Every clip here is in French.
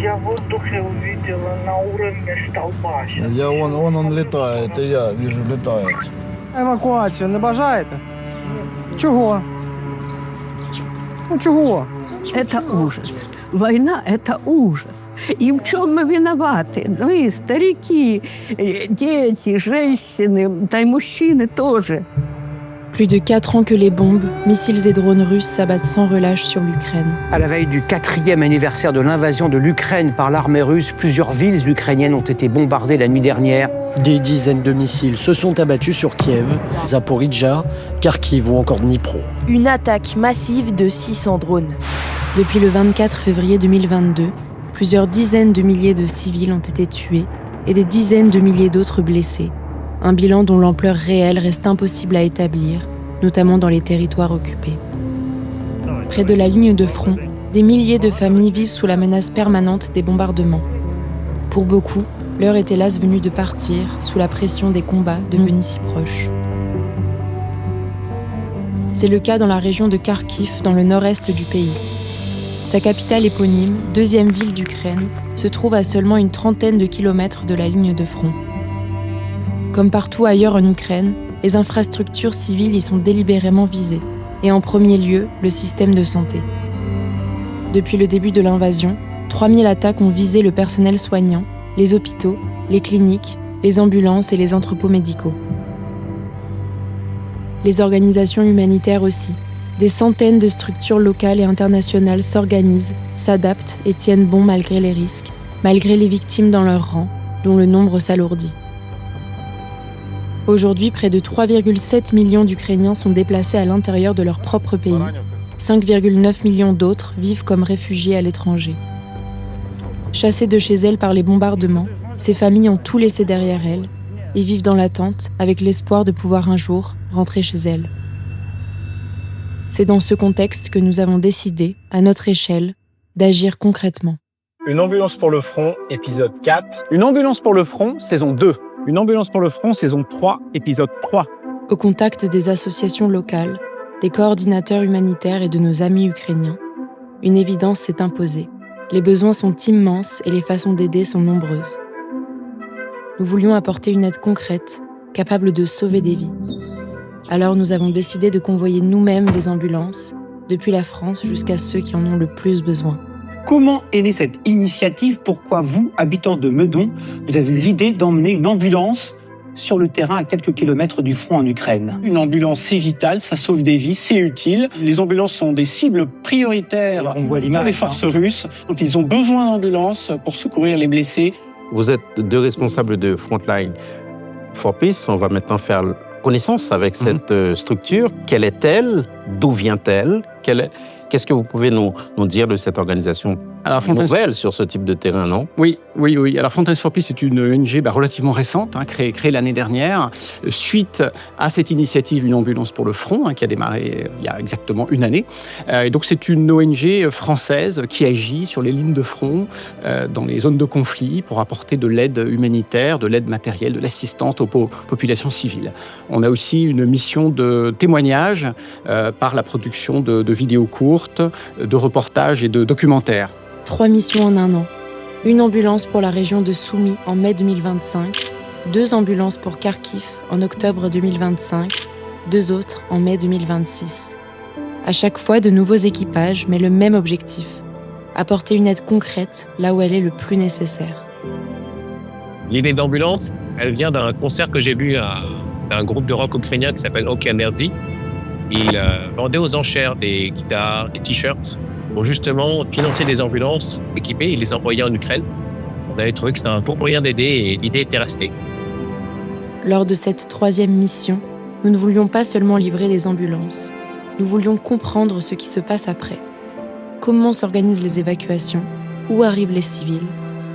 Я в воздухе увидела на уровне столба. Он літає, я вижу, літає. Евакуацію не бажаєте? Чого? Ну чого? Это ужас. Война – это ужас. И в чем мы виноваты? Мы, старики, дети, женщины, да и мужчины тоже. Plus de 4 ans que les bombes, missiles et drones russes s'abattent sans relâche sur l'Ukraine. À la veille du 4e anniversaire de l'invasion de l'Ukraine par l'armée russe, plusieurs villes ukrainiennes ont été bombardées la nuit dernière. Des dizaines de missiles se sont abattus sur Kiev, Zaporijjia, Kharkiv ou encore Dnipro. Une attaque massive de 600 drones. Depuis le 24 février 2022, plusieurs dizaines de milliers de civils ont été tués et des dizaines de milliers d'autres blessés. Un bilan dont l'ampleur réelle reste impossible à établir, notamment dans les territoires occupés. Près de la ligne de front, des milliers de familles vivent sous la menace permanente des bombardements. Pour beaucoup, l'heure est hélas venue de partir sous la pression des combats devenus si proches. C'est le cas dans la région de Kharkiv, dans le nord-est du pays. Sa capitale éponyme, deuxième ville d'Ukraine, se trouve à seulement une trentaine de kilomètres de la ligne de front. Comme partout ailleurs en Ukraine, les infrastructures civiles y sont délibérément visées, et en premier lieu, le système de santé. Depuis le début de l'invasion, 3000 attaques ont visé le personnel soignant, les hôpitaux, les cliniques, les ambulances et les entrepôts médicaux. Les organisations humanitaires aussi. Des centaines de structures locales et internationales s'organisent, s'adaptent et tiennent bon malgré les risques, malgré les victimes dans leur rang, dont le nombre s'alourdit. Aujourd'hui, près de 3,7 millions d'Ukrainiens sont déplacés à l'intérieur de leur propre pays. 5,9 millions d'autres vivent comme réfugiés à l'étranger. Chassées de chez elles par les bombardements, ces familles ont tout laissé derrière elles et vivent dans l'attente avec l'espoir de pouvoir un jour rentrer chez elles. C'est dans ce contexte que nous avons décidé, à notre échelle, d'agir concrètement. Une ambulance pour le front, épisode 4. Une ambulance pour le front, saison 2. Une ambulance pour le front, saison 3, épisode 3. Au contact des associations locales, des coordinateurs humanitaires et de nos amis ukrainiens, une évidence s'est imposée. Les besoins sont immenses et les façons d'aider sont nombreuses. Nous voulions apporter une aide concrète, capable de sauver des vies. Alors nous avons décidé de convoyer nous-mêmes des ambulances, depuis la France jusqu'à ceux qui en ont le plus besoin. Comment est née cette initiative? Pourquoi vous, habitants de Meudon, vous avez eu l'idée d'emmener une ambulance sur le terrain à quelques kilomètres du front en Ukraine? Une ambulance, c'est vital, ça sauve des vies, c'est utile. Les ambulances sont des cibles prioritaires pour les forces russes. Donc ils ont besoin d'ambulances pour secourir les blessés. Vous êtes deux responsables de Frontline for Peace. On va maintenant faire connaissance avec cette structure. Quelle est-elle? D'où vient-elle? Qu'est-ce que vous pouvez nous dire de cette organisation nouvelle sur ce type de terrain, non? Oui. Alors Frontline for Peace est une ONG relativement récente, créée l'année dernière, suite à cette initiative Une ambulance pour le front, qui a démarré il y a exactement une année. Et donc c'est une ONG française qui agit sur les lignes de front, dans les zones de conflit, pour apporter de l'aide humanitaire, de l'aide matérielle, de l'assistance aux populations civiles. On a aussi une mission de témoignage par la production de vidéos courtes, de reportages et de documentaires. 3 missions en un an. Une ambulance pour la région de Soumy en mai 2025, 2 ambulances pour Kharkiv en octobre 2025, 2 autres en mai 2026. À chaque fois, de nouveaux équipages, mais le même objectif, apporter une aide concrète là où elle est le plus nécessaire. L'idée d'ambulance, elle vient d'un concert que j'ai vu d'un groupe de rock ukrainien qui s'appelle Okeanergy. Ils vendaient aux enchères des guitares, des t-shirts, pour justement financer des ambulances équipées et les envoyer en Ukraine. On avait trouvé que c'était un bon moyen d'aider et l'idée était restée. Lors de cette 3e mission, nous ne voulions pas seulement livrer des ambulances, nous voulions comprendre ce qui se passe après. Comment s'organisent les évacuations? Où arrivent les civils?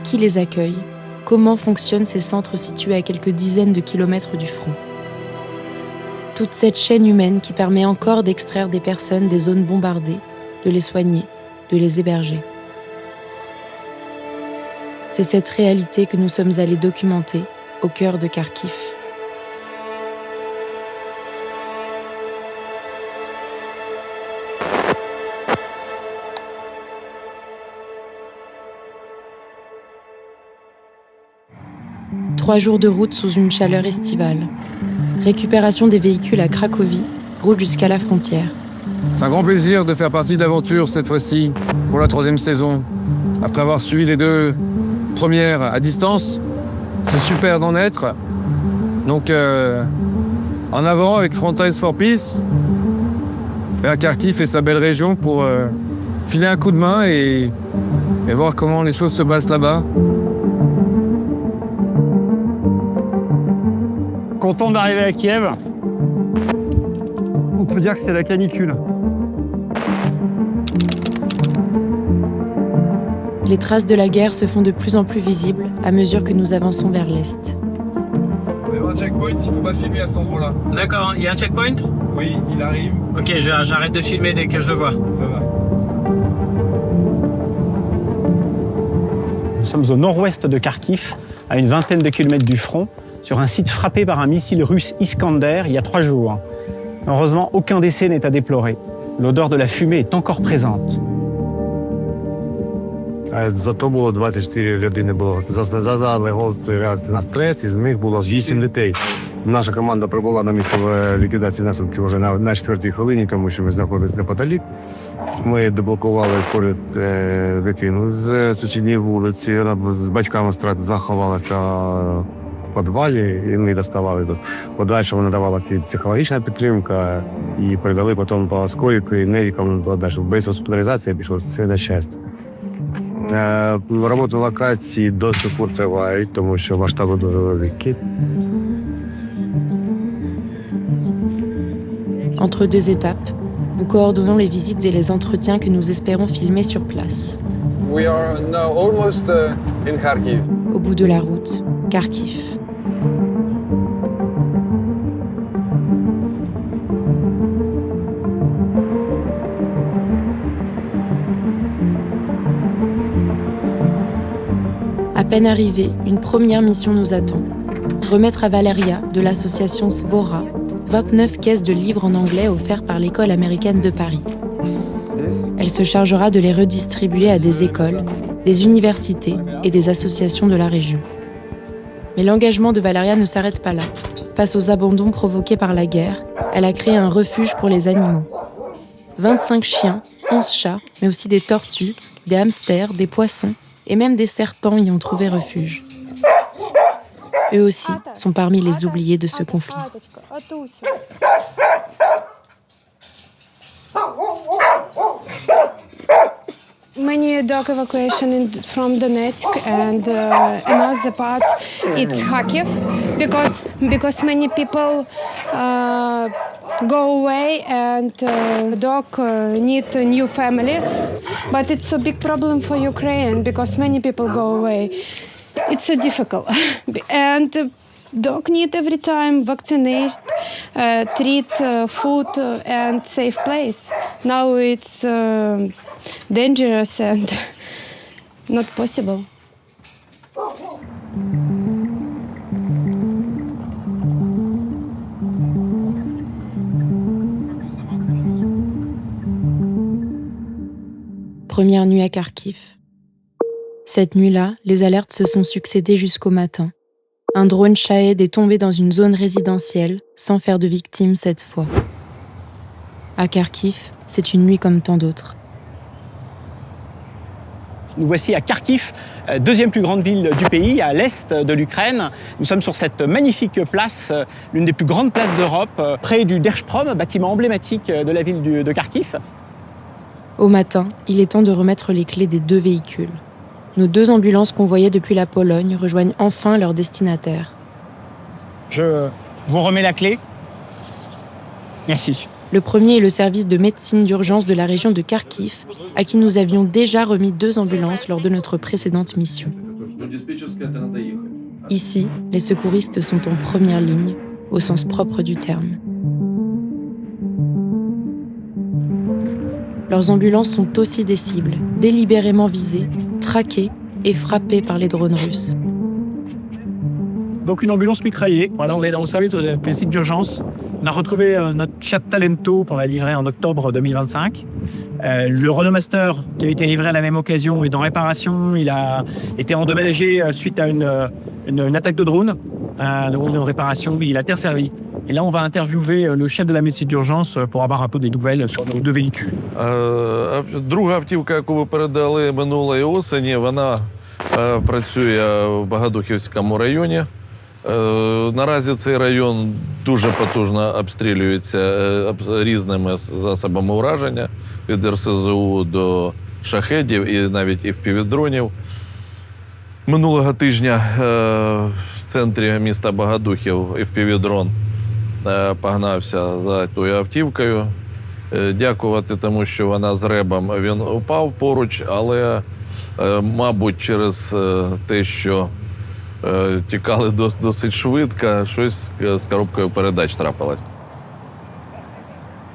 Qui les accueille? Comment fonctionnent ces centres situés à quelques dizaines de kilomètres du front? Toute cette chaîne humaine qui permet encore d'extraire des personnes des zones bombardées, de les soigner, de les héberger. C'est cette réalité que nous sommes allés documenter au cœur de Kharkiv. 3 jours de route sous une chaleur estivale. Récupération des véhicules à Cracovie, route jusqu'à la frontière. C'est un grand plaisir de faire partie de l'aventure cette fois-ci, pour la 3e saison. Après avoir suivi les 2 premières à distance, c'est super d'en être. Donc, en avant avec Frontline for Peace, vers Kharkiv et sa belle région pour filer un coup de main et voir comment les choses se passent là-bas. Content d'arriver à Kiev. On peut dire que c'est la canicule. Les traces de la guerre se font de plus en plus visibles à mesure que nous avançons vers l'est. Il y a un checkpoint, il ne faut pas filmer à cet endroit-là. D'accord, il y a un checkpoint? Oui, il arrive. Ok, j'arrête de filmer dès que je le vois. Ça va. Nous sommes au nord-ouest de Kharkiv, à une vingtaine de kilomètres du front, sur un site frappé par un missile russe Iskander il y a 3 jours. Heureusement, aucun décès n'est à déplorer. L'odeur de la fumée est encore présente. Зато було 24 людини було. Задали гострої реакції на стрес, із них було 8 дітей. Наша команда прибула на місце ліквідації наслідків вже на 4-й хвилині, тому що ми знаходилися неподалік. Ми деблокували поряд дитину з сусідньої вулиці. Вона з батьками заховалася в підвалі і ми доставали. Подальше вона давалася психологічна підтримка і передали потім по скоріку і медикам подальше. Без госпіталізації пішло, все на щастя. Роботу локації до сих пор тривають, тому що масштаби дуже великі. Entre 2 étapes, nous coordonnons les visites et les entretiens que nous espérons filmer sur place. We are now almost in Kharkiv. Au bout de la route, Kharkiv. À peine arrivée, une première mission nous attend. Remettre à Valeria, de l'association Svora, 29 caisses de livres en anglais offerts par l'école américaine de Paris. Elle se chargera de les redistribuer à des écoles, des universités et des associations de la région. Mais l'engagement de Valeria ne s'arrête pas là. Face aux abandons provoqués par la guerre, elle a créé un refuge pour les animaux. 25 chiens, 11 chats, mais aussi des tortues, des hamsters, des poissons et même des serpents y ont trouvé refuge. Eux aussi sont parmi les oubliés de ce conflit. Many dog evacuation from Donetsk and another part it's Kharkiv because many people go away and dog need a new family, but it's a big problem for Ukraine because many people go away. It's so difficult and dog need every time vaccinate, treat, food and safe place. Now it's dangerous and not possible. Première nuit à Kharkiv. Cette nuit-là, les alertes se sont succédées jusqu'au matin. Un drone Shahed est tombé dans une zone résidentielle, sans faire de victimes cette fois. À Kharkiv, c'est une nuit comme tant d'autres. Nous voici à Kharkiv, deuxième plus grande ville du pays, à l'est de l'Ukraine. Nous sommes sur cette magnifique place, l'une des plus grandes places d'Europe, près du Держпром, bâtiment emblématique de la ville de Kharkiv. Au matin, il est temps de remettre les clés des 2 véhicules. Nos 2 ambulances convoyées depuis la Pologne rejoignent enfin leur destinataire. Je vous remets la clé. Merci. Le premier est le service de médecine d'urgence de la région de Kharkiv, à qui nous avions déjà remis 2 ambulances lors de notre précédente mission. Ici, les secouristes sont en première ligne, au sens propre du terme. Leurs ambulances sont aussi des cibles, délibérément visées, traquées et frappées par les drones russes. Donc une ambulance mitraillée. Voilà, on est dans le service de médecine d'urgence. On a retrouvé notre Fiat Talento qu'on va livrer en octobre 2025. Le Renault Master qui a été livré à la même occasion est en réparation. Il a été endommagé suite à une une attaque de drone en réparation, il a terre-servi. Et là, on va interviewer le chef de la médecine d'urgence pour avoir un peu des nouvelles sur nos deux véhicules. Друга автівка, яку ви передали минулої осені, вона працює в Богодухівському районі. Наразі цей район дуже потужно обстрілюється різними засобами ураження, від РСЗУ до шахедів і навіть і впівдронів. Минулого тижня в центрі міста Богодухів впівдрон погнався за тою автівкою. Дякувати тому, що вона з ребом, він упав поруч, але, мабуть, через те, що тікали досить швидко, щось з коробкою передач трапилось.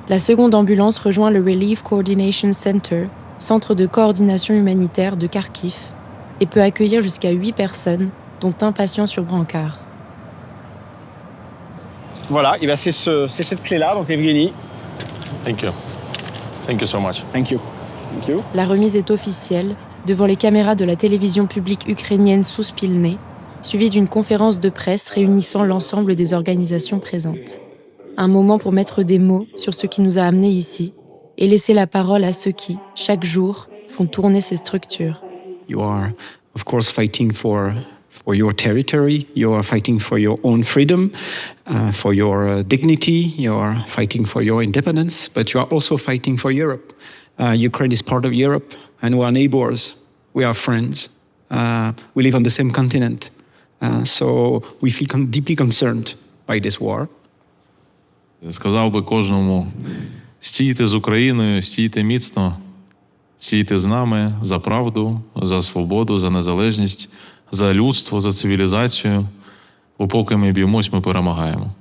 La seconde ambulance rejoint le Relief Coordination Center, centre de coordination humanitaire de Kharkiv, et peut accueillir jusqu'à 8 personnes, dont un patient sur brancard. Voilà, et ben c'est cette clé-là, donc Evgeny. Thank you. Thank you so much. Thank you. Thank you. La remise est officielle, devant les caméras de la télévision publique ukrainienne Souspilne, suivie d'une conférence de presse réunissant l'ensemble des organisations présentes. Un moment pour mettre des mots sur ce qui nous a amenés ici et laisser la parole à ceux qui, chaque jour, font tourner ces structures. You are, of course, fighting for your territory. You are fighting for your own freedom, for your dignity. You are fighting for your independence, but you are also fighting for Europe. Ukraine is part of Europe, and we are neighbors. We are friends. We live on the same continent. So we feel deeply concerned by this war. Сказав би кожному, стійте з Україною, стійте міцно, стійте з нами за правду, за свободу, за незалежність, за людство, за цивілізацію. Бо поки ми б'ємось, ми перемагаємо.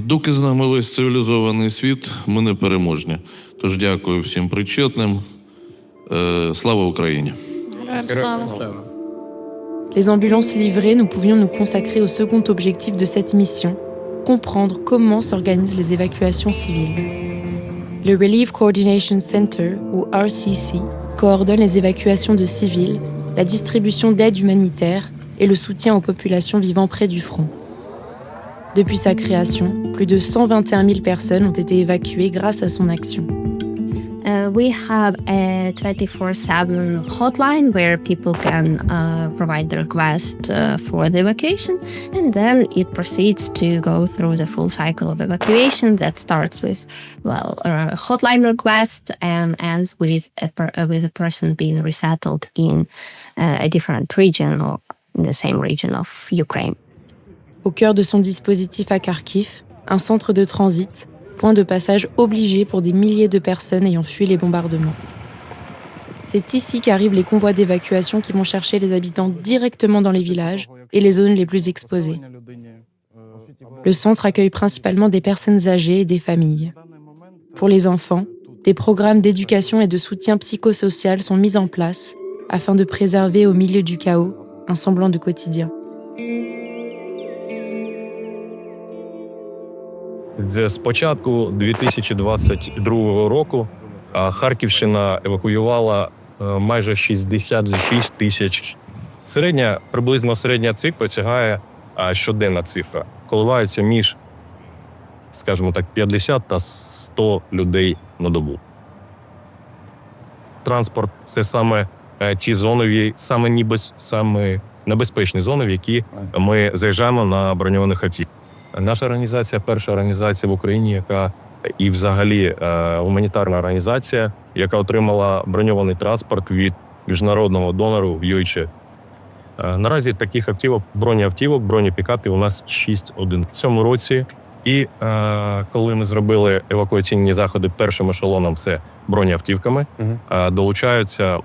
Доки з нами весь цивілізований світ, ми не переможні. Тож дякую всім причетним. Слава Україні! Les ambulances livrées, nous pouvions nous consacrer au second objectif de cette mission, comprendre comment s'organisent les évacuations civiles. Le Relief Coordination Center, ou RCC, coordonne les évacuations de civils, la distribution d'aide humanitaire et le soutien aux populations vivant près du front. Depuis sa création, plus de 121 000 personnes ont été évacuées grâce à son action. We have a 24/7 hotline where people can provide the request for the evacuation, and then it proceeds to go through the full cycle of evacuation that starts with, a hotline request and ends with a person being resettled in a different region or in the same region of Ukraine. Au cœur de son dispositif à Kharkiv, un centre de transit, point de passage obligé pour des milliers de personnes ayant fui les bombardements. C'est ici qu'arrivent les convois d'évacuation qui vont chercher les habitants directement dans les villages et les zones les plus exposées. Le centre accueille principalement des personnes âgées et des familles. Pour les enfants, des programmes d'éducation et de soutien psychosocial sont mis en place afin de préserver au milieu du chaos un semblant de quotidien. З початку 2022 року Харківщина евакуювала майже 66 тисяч. Приблизно середня цифра сягає щоденна цифра. Коливається між, скажімо так, 50 та 100 людей на Транспорт – це саме ті зонові, саме небезпечні зони, в які ми заїжджаємо на броньованих автівках. Наша організація – перша організація в Україні, яка і взагалі гуманітарна організація, яка отримала броньований транспорт від міжнародного донору UHF. Наразі таких бронеавтівок, бронепікапів у нас 6 одиниць. В цьому році, і коли ми зробили евакуаційні заходи першим ешелоном, це бронеавтівками, долучаються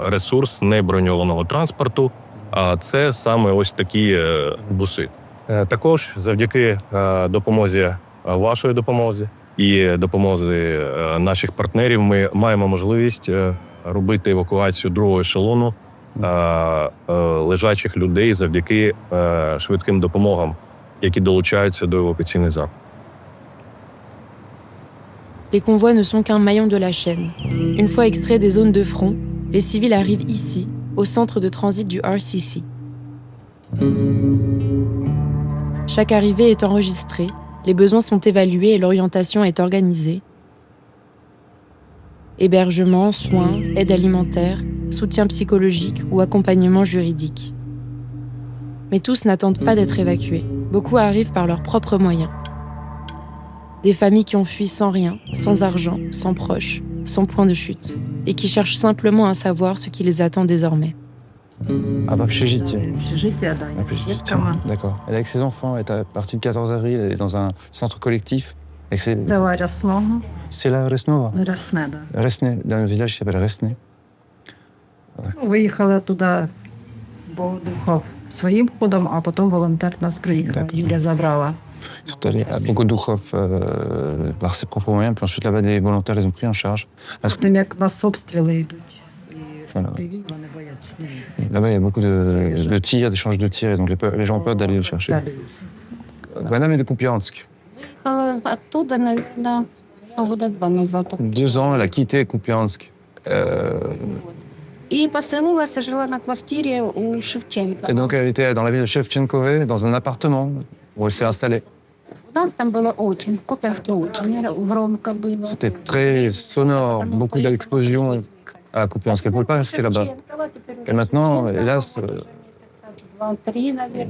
ресурс неброньованого транспорту, а це саме ось такі буси. Також завдяки вашої допомозі і допомозі наших партнерів ми маємо можливість робити евакуацію другого ешелону лежачих людей завдяки швидким допомогам, які долучаються до евакуаційних заходів. Les convois ne sont qu'un maillon de la chaîne. Une fois extraits des zones de front, les civils arrivent ici, au centre de transit du RCC. Chaque arrivée est enregistrée, les besoins sont évalués et l'orientation est organisée. Hébergement, soins, aide alimentaire, soutien psychologique ou accompagnement juridique. Mais tous n'attendent pas d'être évacués. Beaucoup arrivent par leurs propres moyens. Des familles qui ont fui sans rien, sans argent, sans proches, sans point de chute, et qui cherchent simplement à savoir ce qui les attend désormais. Ah, в общежитие. Общежитие, да. D'accord. Elle est avec ses enfants, elle est partie le 14 avril, elle est dans un centre collectif. Дала Рясного. C'est la Resnova. Рясне, да. Resne, dans un village qui s'appelle Resne. Виїхала туди, бо Духов своїм ходом, а потім волонтер нас приїхав. Юля забрала. Ils sont allés à Bogodukhov par ses propres moyens, puis ensuite là-bas des volontaires les ont pris en charge. Потім як нас обстріли йдуть. Voilà. Là-bas, il y a beaucoup de tirs, d'échanges de tirs, et donc les gens ont peur d'aller le chercher. Madame est de Kupiansk. Виїхала оттуда на года два назад. 2 ans, elle a quitté Kupiansk. І поселилася, жила на квартирі у Шевченка. Et donc, elle était dans la ville de Shevchenkove, dans un appartement où elle s'est installée. Там було очень, Куп'янське очень громко було. C'était très sonore, beaucoup d'explosions à Kupiansk. Elle ne pouvait pas rester là-bas. Et maintenant, hélas,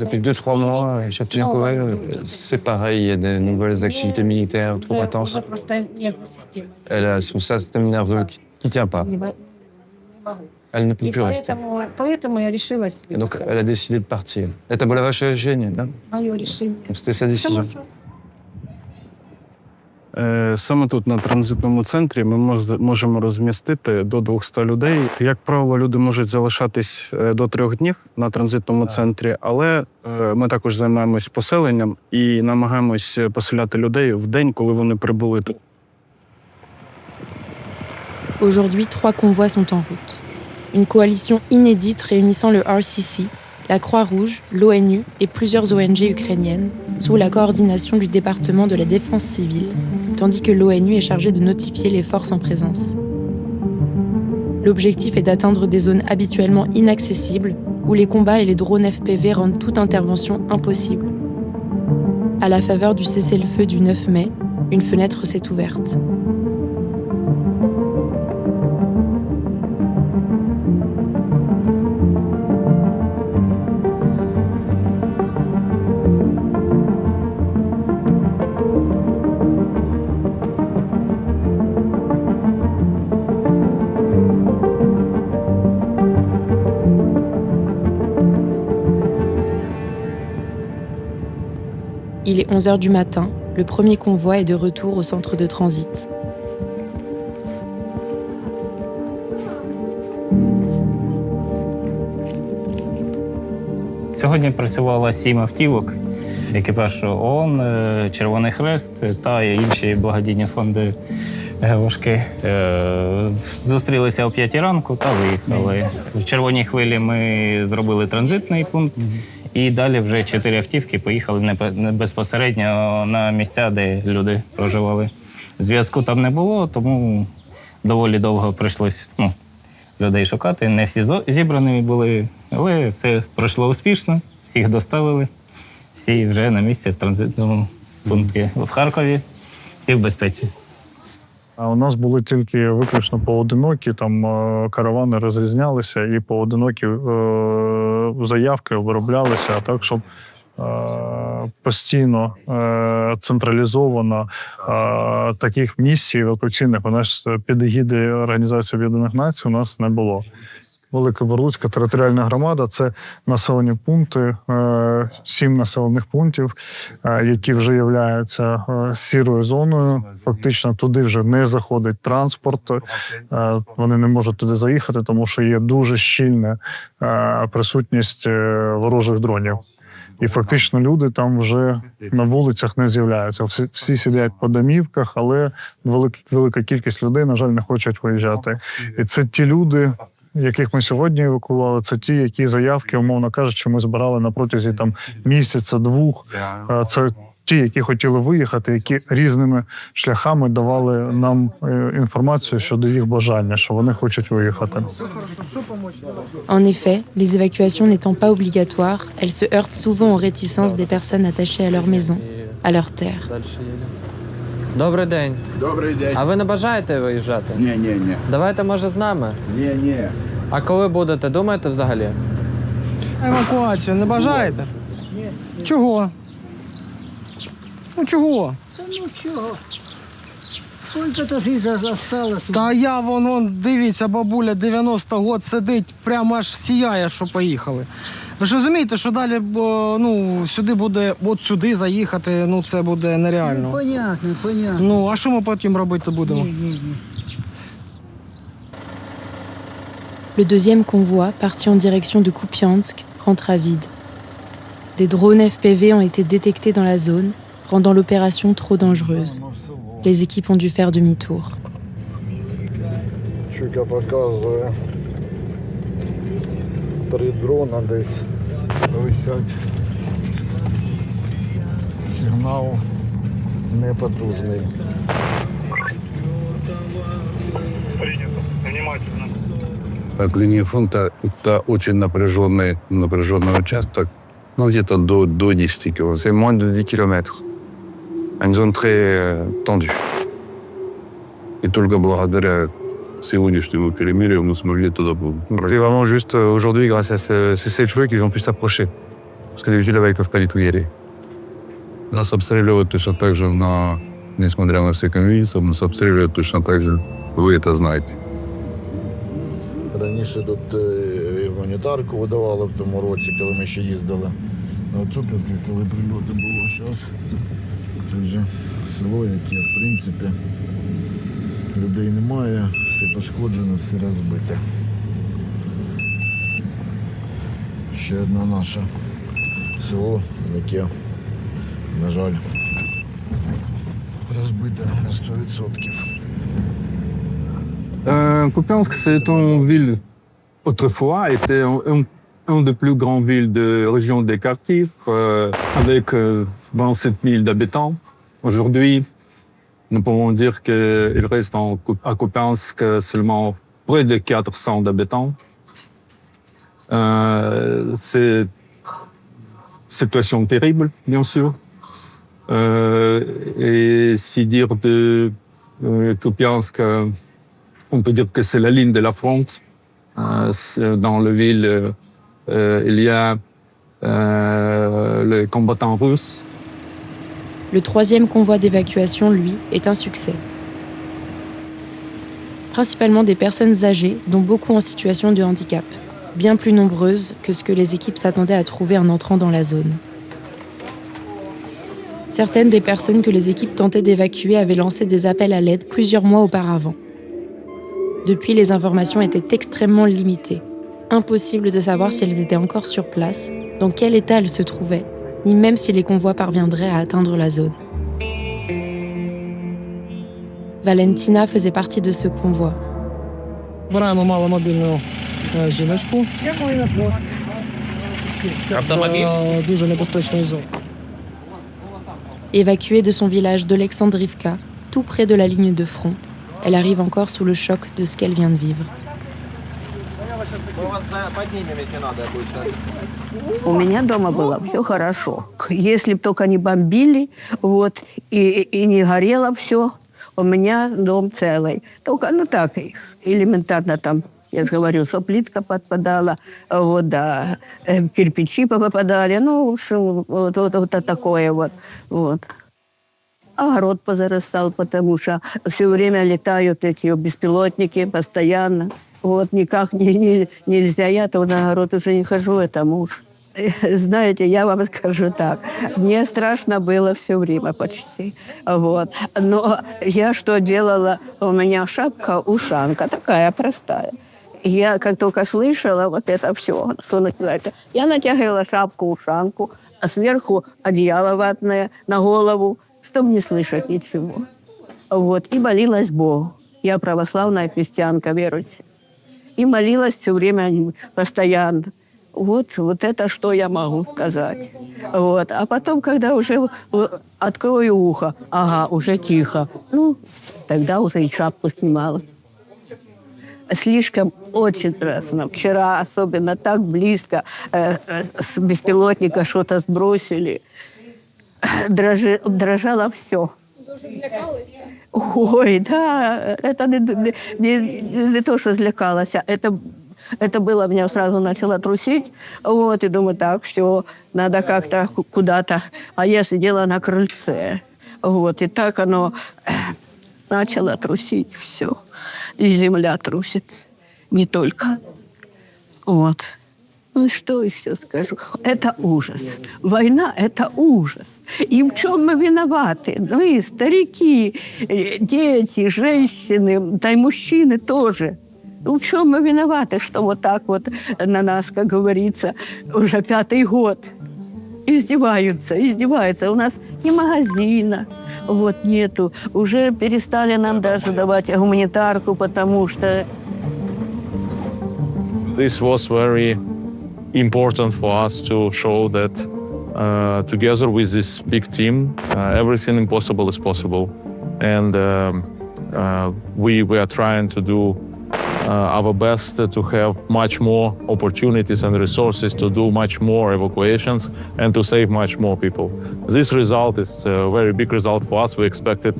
depuis 2-3 mois, Shevchenkove, c'est pareil, il y a des nouvelles activités militaires trop intenses. Elle a son système nerveux qui ne tient pas. Elle ne peut plus rester. Et donc, elle a décidé de partir. Это было ваше решение, да? Donc, c'était sa décision. Саме тут, на транзитному центрі, ми можемо розмістити до 200 людей. Як правило, люди можуть залишатись до 3 днів на транзитному центрі, але ми також займаємось поселенням і намагаємось поселяти людей в день, коли вони прибули тут. Aujourd'hui, 3 convois sont en route. Une coalition inédite réunissant le RCC, la Croix-Rouge, l'ONU et plusieurs ONG ukrainiennes, sous la coordination du département de la défense civile, tandis que l'ONU est chargée de notifier les forces en présence. L'objectif est d'atteindre des zones habituellement inaccessibles, où les combats et les drones FPV rendent toute intervention impossible. À la faveur du cessez-le-feu du 9 mai, une fenêtre s'est ouverte. Il est 11h du matin, le premier convoi est de retour au centre de transit. Сьогодні працювало 7 автівок, екіпаж ООН, Червоний Хрест та інші благодійні фонди ГОшки. Зустрілися о 5 ранку та виїхали. В Червоній хвилі ми зробили транзитний пункт. І далі вже 4 автівки поїхали безпосередньо на місця, де люди проживали. Зв'язку там не було, тому доволі довго прийшлось людей шукати. Не всі зібрані були, але все пройшло успішно, всіх доставили. Всі вже на місці в транзитному пункті в Харкові, всі в безпеці. А у нас були тільки виключно поодинокі, там каравани розрізнялися і поодинокі заявки вироблялися, так, щоб постійно централізовано таких місій евакуаційних у нас під егідою Організації Об'єднаних Націй у нас не було. Великоборлуцька територіальна громада – це населені пункти, 7 населених пунктів, які вже являються сірою зоною. Фактично туди вже не заходить транспорт, вони не можуть туди заїхати, тому що є дуже щільна присутність ворожих дронів. І фактично люди там вже на вулицях не з'являються. Всі сидять по домівках, але велика кількість людей, на жаль, не хочуть виїжджати. І це ті люди, яких ми сьогодні евакуювали, це ті, які заявки, умовно кажучи, ми збирали на протязі місяця-двох. Це ті, які хотіли виїхати, які різними шляхами давали нам інформацію щодо їх бажання, що вони хочуть виїхати. En effet, les évacuations n'étant pas obligatoires, elles se heurtent souvent aux réticences des personnes attachées à leur maison, à leur terre. Добрий день. Добрий день. А ви не бажаєте виїжджати? Ні. Давайте, може, з нами? Ні. А коли будете, думаєте взагалі? Евакуацію не бажаєте? Ні. Чого? Ну чого? Чого? Скільки-то життя залишилось? Та я вон, дивіться, бабуля 90 років сидить, прямо аж сіяє, що поїхали. Ви ж розумієте, що далі сюди буде, от сюди заїхати, це буде нереально. Понятно. А що ми потім робити будемо? Ні. Le deuxième convoi, parti en direction de Kupiansk, rentre à vide. Des drones FPV ont été détectés dans la zone, rendant l'opération trop dangereuse. Les équipes ont dû faire demi-tour. Чуйка показує. 3 дрона десь висять. Сигнал непотужний. Линия фронта – это очень напряженный участок, где-то до 10 км. C'est moins de 10 km. Une zone très tendue. И только благодаря сегодняшнему перемирию мы смогли туда C'est vraiment juste aujourd'hui, grâce à ces cessez-le-feu, qu'ils ont pu s'approcher. Parce que d'habitude, là-bas, ils ne peuvent pas du tout y aller. Нас обстреливают точно так же, несмотря на все конвенции, нас обстреливают точно так же. Вы это знаете. Раніше тут гуманітарку видавали в тому році, коли ми ще їздили. А тут, коли прильоти було, зараз тут вже село, яке, в принципі, людей немає, все пошкоджено, все розбите. Ще одне наше село, яке, на жаль, разбито на 100%. Kupiansk, c'est une ville, autrefois, était une des plus grandes villes de la région des Kharkiv, avec 27 000 habitants. Aujourd'hui, nous pouvons dire qu'il reste à Kupiansk seulement près de 400 habitants. C'est une situation terrible, bien sûr. Et si dire de Kupiansk, on peut dire que c'est la ligne de la fronte. Dans la ville, il y a les combattants russes. Le troisième convoi d'évacuation, lui, est un succès. Principalement des personnes âgées, dont beaucoup en situation de handicap, bien plus nombreuses que ce que les équipes s'attendaient à trouver en entrant dans la zone. Certaines des personnes que les équipes tentaient d'évacuer avaient lancé des appels à l'aide plusieurs mois auparavant. Depuis, les informations étaient extrêmement limitées. Impossible de savoir si elles étaient encore sur place, dans quel état elles se trouvaient, ni même si les convois parviendraient à atteindre la zone. Valentina faisait partie de ce convoi. Беремо маломобільну жіночку. З дуже небезпечної зони. Évacuée de son village d'Oleksandrivka, tout près de la ligne de front, elle arrive encore sous le choc de ce qu'elle vient de vivre. У меня дома было все хорошо. Если бы только не бомбили, и не горело все, у меня дом целый. Только, так, элементарно там, я же говорю, плитка подпадала, кирпичи попадали, вот такое вот. Огород позарастал, потому что все время летают эти беспилотники постоянно. Никак нельзя. Я-то на огород уже не хожу, это муж. Знаете, я вам скажу так, мне страшно было все время почти. Но я что делала? У меня шапка-ушанка, такая простая. Я как только слышала это все, что называется, я натягивала шапку-ушанку, а сверху одеяло ватное на голову, чтобы не слышать ничего. И молилась Богу. Я православная христианка, верующая. И молилась все время постоянно. Вот это что я могу сказать. Вот. А потом, когда уже открою ухо, ага, уже тихо. Ну, тогда уже и шапку снимала. Слишком очень страшно. Вчера особенно так близко с беспилотника что-то сбросили. Дрожало все. Ой, да, это не то, что злякалась, это было, меня сразу начало трусить, вот, и думаю, так, все, надо как-то куда-то, а я сидела на крыльце, вот, и так оно начало трусить, все, и земля трусит, не только, вот. Ну, что еще скажу? Это ужас. Война – это ужас. И в чем мы виноваты? Мы, старики, дети, женщины, да и мужчины тоже. Ну, в чем мы виноваты, что вот так вот на нас, как говорится, уже 5-й год издеваются. У нас ни магазина вот нету. Уже перестали нам даже давать гуманитарку, потому что... This was very important for us to show that together with this big team, everything impossible is possible. And we are trying to do our best to have much more opportunities and resources to do much more evacuations and to save much more people. This result is a very big result for us. We expected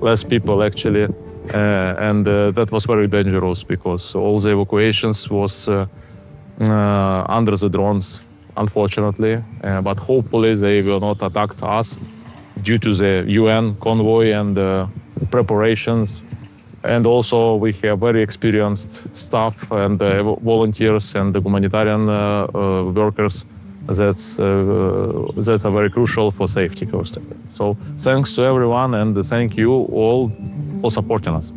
less people actually, and that was very dangerous because all the evacuations was under the drones, unfortunately, but hopefully they will not attack us due to the UN convoy and preparations. And also we have very experienced staff and volunteers and the humanitarian workers that are very crucial for safety. So thanks to everyone and thank you all for supporting us.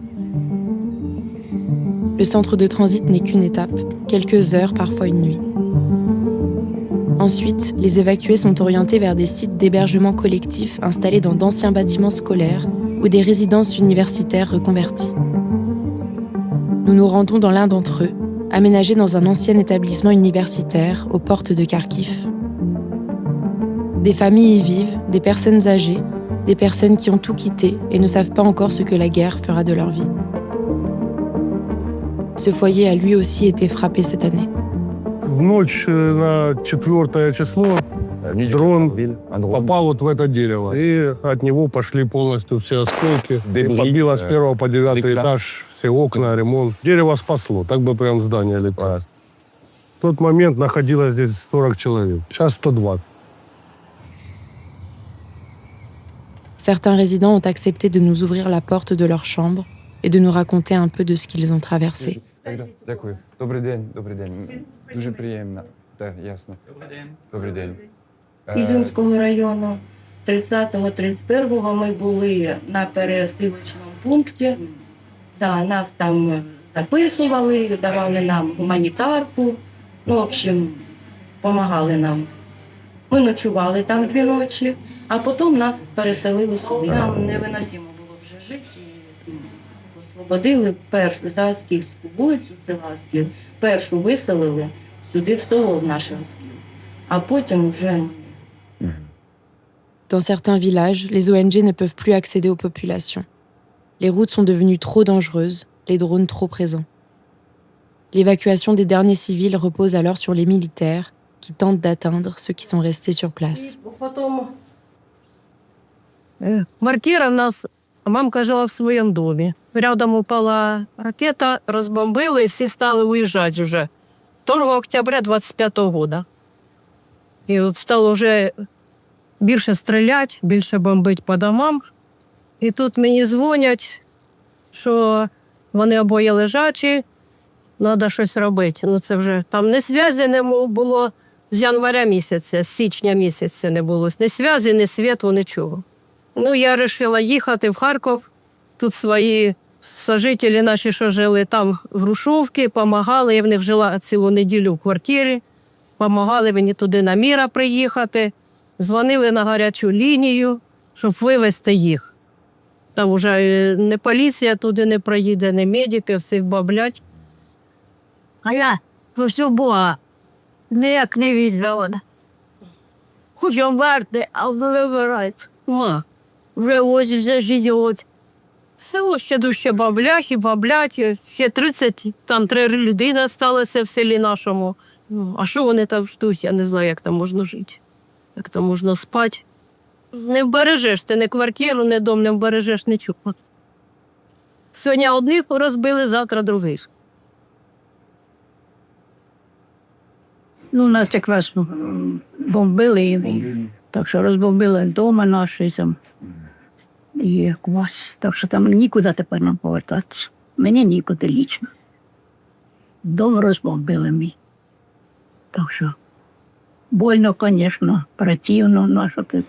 Le centre de transit n'est qu'une étape, quelques heures, parfois une nuit. Ensuite, les évacués sont orientés vers des sites d'hébergement collectif installés dans d'anciens bâtiments scolaires ou des résidences universitaires reconverties. Nous nous rendons dans l'un d'entre eux, aménagé dans un ancien établissement universitaire aux portes de Kharkiv. Des familles y vivent, des personnes âgées, des personnes qui ont tout quitté et ne savent pas encore ce que la guerre fera de leur vie. Ce foyer a lui aussi été frappé cette année. В ночь на 4 число дрон попал вот в это дерево. И от него пошли полностью все осколки. Побило с 1 по 9 этаж все окна, ремонт. Дерево спасло, так бы прям здание летало. В тот момент находилось здесь 40 человек. Сейчас 120. Certains résidents ont accepté de nous ouvrir la porte de leur chambre et de nous raconter un peu de ce qu'ils ont traversé. Дякую. Добрий день, добрий день. Дуже приємно. Так, ясно. Добрий день. Ізюмського району 30-31 ми були на пересилочному пункті. Да, нас там записували, давали нам гуманітарку. Ну, в общем, допомагали нам. Ми ночували там 2 ночі, а потім нас переселили сюди. Нам невиносимо було вже жити. Освободили першу за Аскільську вулицю села Аскіль, першу виселили сюди в село в наше Аскіль, а потім вже... Dans certains villages, les ONG ne peuvent plus accéder aux populations. Les routes sont devenues trop dangereuses, les drones trop présents. L'évacuation des derniers civils repose alors sur les militaires qui tentent d'atteindre ceux qui sont restés sur place. Квартира в нас, мамка жила в своєму домі. Рядом упала ракета, розбомбили, і всі стали виїжджати вже. 2 октября 25-го року. І от стало вже більше стріляти, більше бомбити по домам. І тут мені дзвонять, що вони обоє лежачі, треба щось робити. Ну це вже там не зв'язі не було з января місяця, з січня місяця не було. Ні зв'язі, ні світу, нічого. Ну, я вирішила їхати в Харків. Тут свої сожителі наші, що жили там в Грушовці, допомагали. Я в них жила цілу неділю в квартирі. Допомагали мені туди на Міра приїхати. Дзвонили на гарячу лінію, щоб вивезти їх. Там вже не поліція туди не проїде, не медики, всіх баблять. А я про все Бога. Ніяк не візьме. Хоч вмерти, а не вибирається. Вже 86 років. Село ще дужче бабляхи, бабляті, ще 33 людини залишилося в селі нашому. А що вони там ждуть, я не знаю, як там можна жити. Як там можна спати. Не вбережеш ти ні квартиру, ні дом, не вбережеш нічого. Сьогодні одних розбили, завтра других. Ну, нас якраз бомбили, так що розбомбили вдома наші там. І якось, так що там нікуди тепер нам повертатися. Мені нікуди лічно. Дом розбомбили мій. Так що больно, звісно, противно, ну, що ти.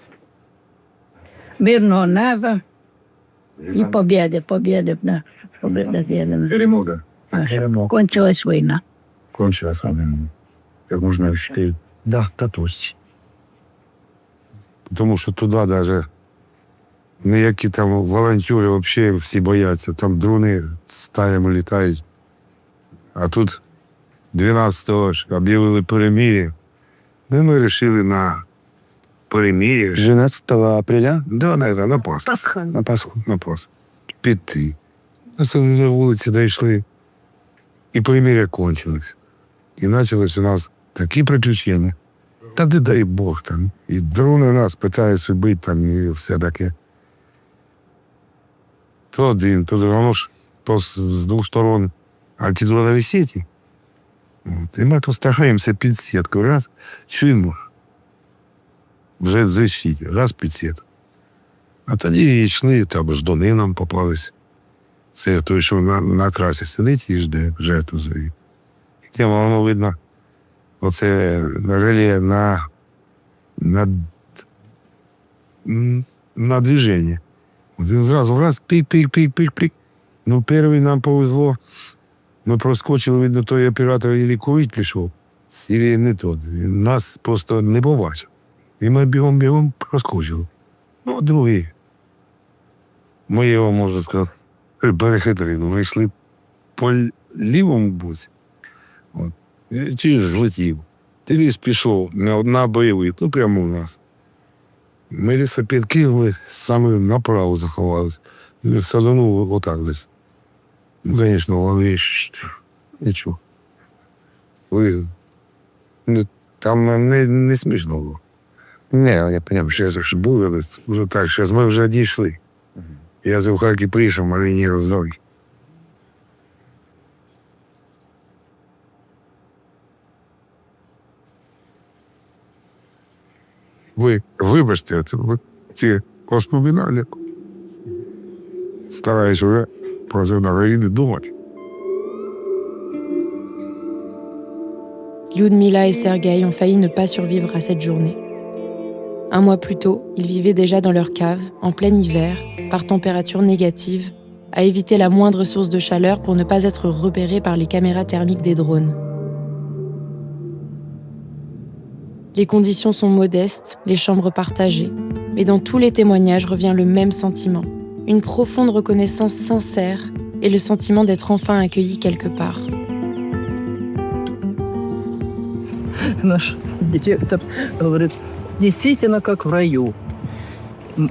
Мирного неба і побєди, да. Побєди. Перемога. Кончилась війна. Кончилась війна. Як можна вчити? Да, та точно. Тому що туди навіть ніякі там волонтери взагалі всі бояться. Там дрони стаями літають. А тут 12-го об'явили перемир'я. Ми вирішили на перемир'я. 12 апреля? Да, на Пасху. Пасха. На Пасху. На Пасху. Піти. На вулиці дійшли. І перемир'я кончилось. І почалось у нас такі приключення. Та де дай Бог там. І дрони нас питаються бити там і все таке. То один, то другий. Воно ж з двох сторон антидронові сеті. От. І ми тут стараємося під сітку. Раз, чуємо. Вже защиті. Раз під сітку. А тоді йшли, там ждуни нам попались. Це той, що на трасі сидить і жде жертву свою. І тим воно видно, оце реле на движення. Один зразу раз, пик. Ну, перший нам повезло. Ми проскочили, видно, той оператор і курить пішов, і не тот. Нас просто не побачив. І ми бігом проскочили. Ну, другий. Ми його, можна сказати, перехитрили. Ми йшли по лівому боці. От. Чи ж злетів. Ти пішов на бойовий, то прямо у нас. Ми лісопед кинули, саме направо заховались. Саданув отак десь. Ну, звісно, вони нічого. Там не смішно було. Не, я прям зараз були, вже так, зараз ми вже дійшли. Я за Харків прийшов, але не роздали. Ви вибачте, ці воспоминання. Стараюсь вже про Україну думати. Lyudmila et Sergueï ont failli ne pas survivre à cette journée. Un mois plus tôt, ils vivaient déjà dans leur cave, en plein hiver, par température négative, à éviter la moindre source de chaleur pour ne pas être repérés par les caméras thermiques des drones. Les conditions sont modestes, les chambres partagées, mais dans tous les témoignages revient le même sentiment, une profonde reconnaissance sincère et le sentiment d'être enfin accueillis quelque part. Наш директор говорит, действительно как в раю.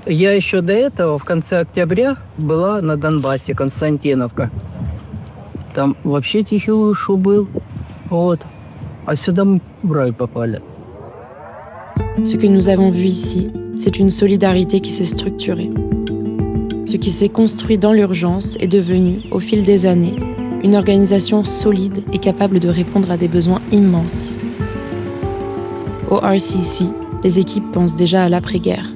Я еще до этого, в конце октября, была на Донбассе, Константиновка. Там вообще тихий ушел был. Вот. А сюда мы в рай попали. Ce que nous avons vu ici, c'est une solidarité qui s'est structurée. Ce qui s'est construit dans l'urgence est devenu, au fil des années, une organisation solide et capable de répondre à des besoins immenses. Au RCC, les équipes pensent déjà à l'après-guerre.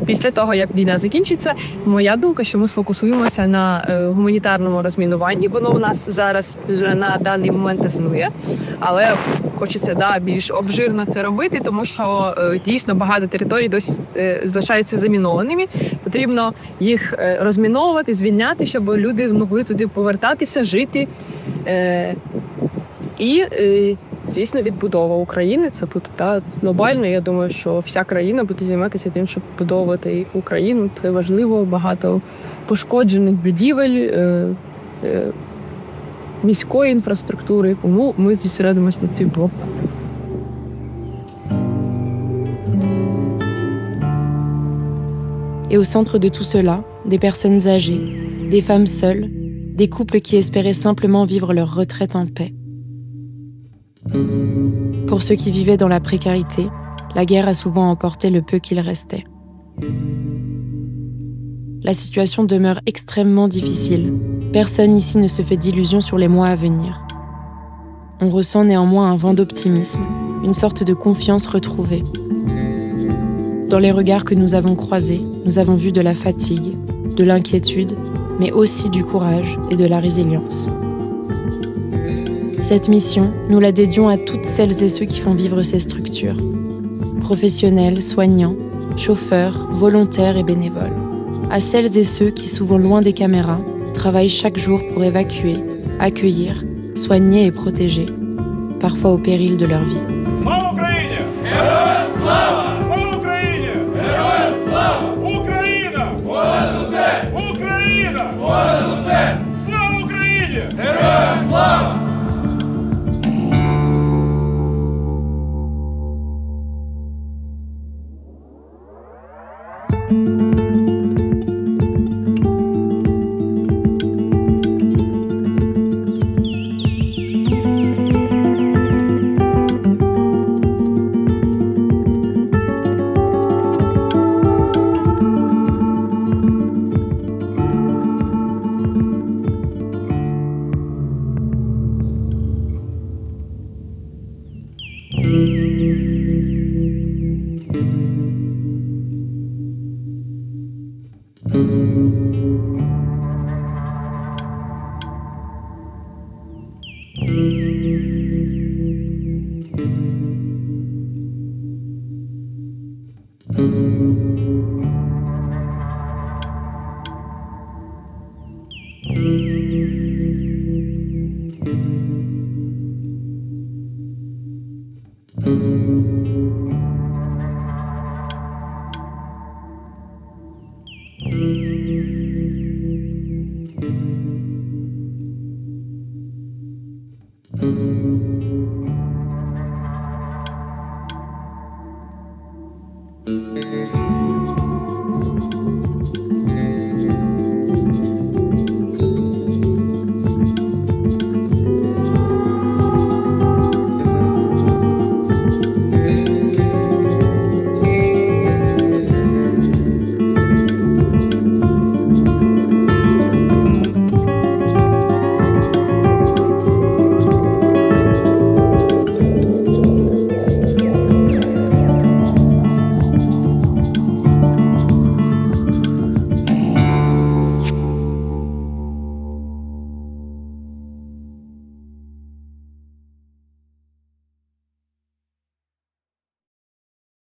Після того, як війна закінчиться, моя думка, що ми сфокусуємося на гуманітарному розмінуванні. Воно у нас зараз вже на даний момент існує, але хочеться більш обширно це робити, тому що дійсно багато територій досі залишаються замінованими. Потрібно їх розміновувати, звільняти, щоб люди змогли туди повертатися, жити. Звісно, відбудова України – це буде глобально. Я думаю, що вся країна буде займатися тим, щоб будовувати Україну. Це важливо, багато пошкоджених будівель, міської інфраструктури, тому ми зосередимося на цій блок. Et au centre de tout cela, des personnes âgées, des femmes seules, des couples qui espéraient simplement vivre leur retraite en paix. Pour ceux qui vivaient dans la précarité, la guerre a souvent emporté le peu qu'il restait. La situation demeure extrêmement difficile. Personne ici ne se fait d'illusions sur les mois à venir. On ressent néanmoins un vent d'optimisme, une sorte de confiance retrouvée. Dans les regards que nous avons croisés, nous avons vu de la fatigue, de l'inquiétude, mais aussi du courage et de la résilience. Cette mission, nous la dédions à toutes celles et ceux qui font vivre ces structures. Professionnels, soignants, chauffeurs, volontaires et bénévoles. À celles et ceux qui, souvent loin des caméras, travaillent chaque jour pour évacuer, accueillir, soigner et protéger, parfois au péril de leur vie. Слава Україні! Героям слава!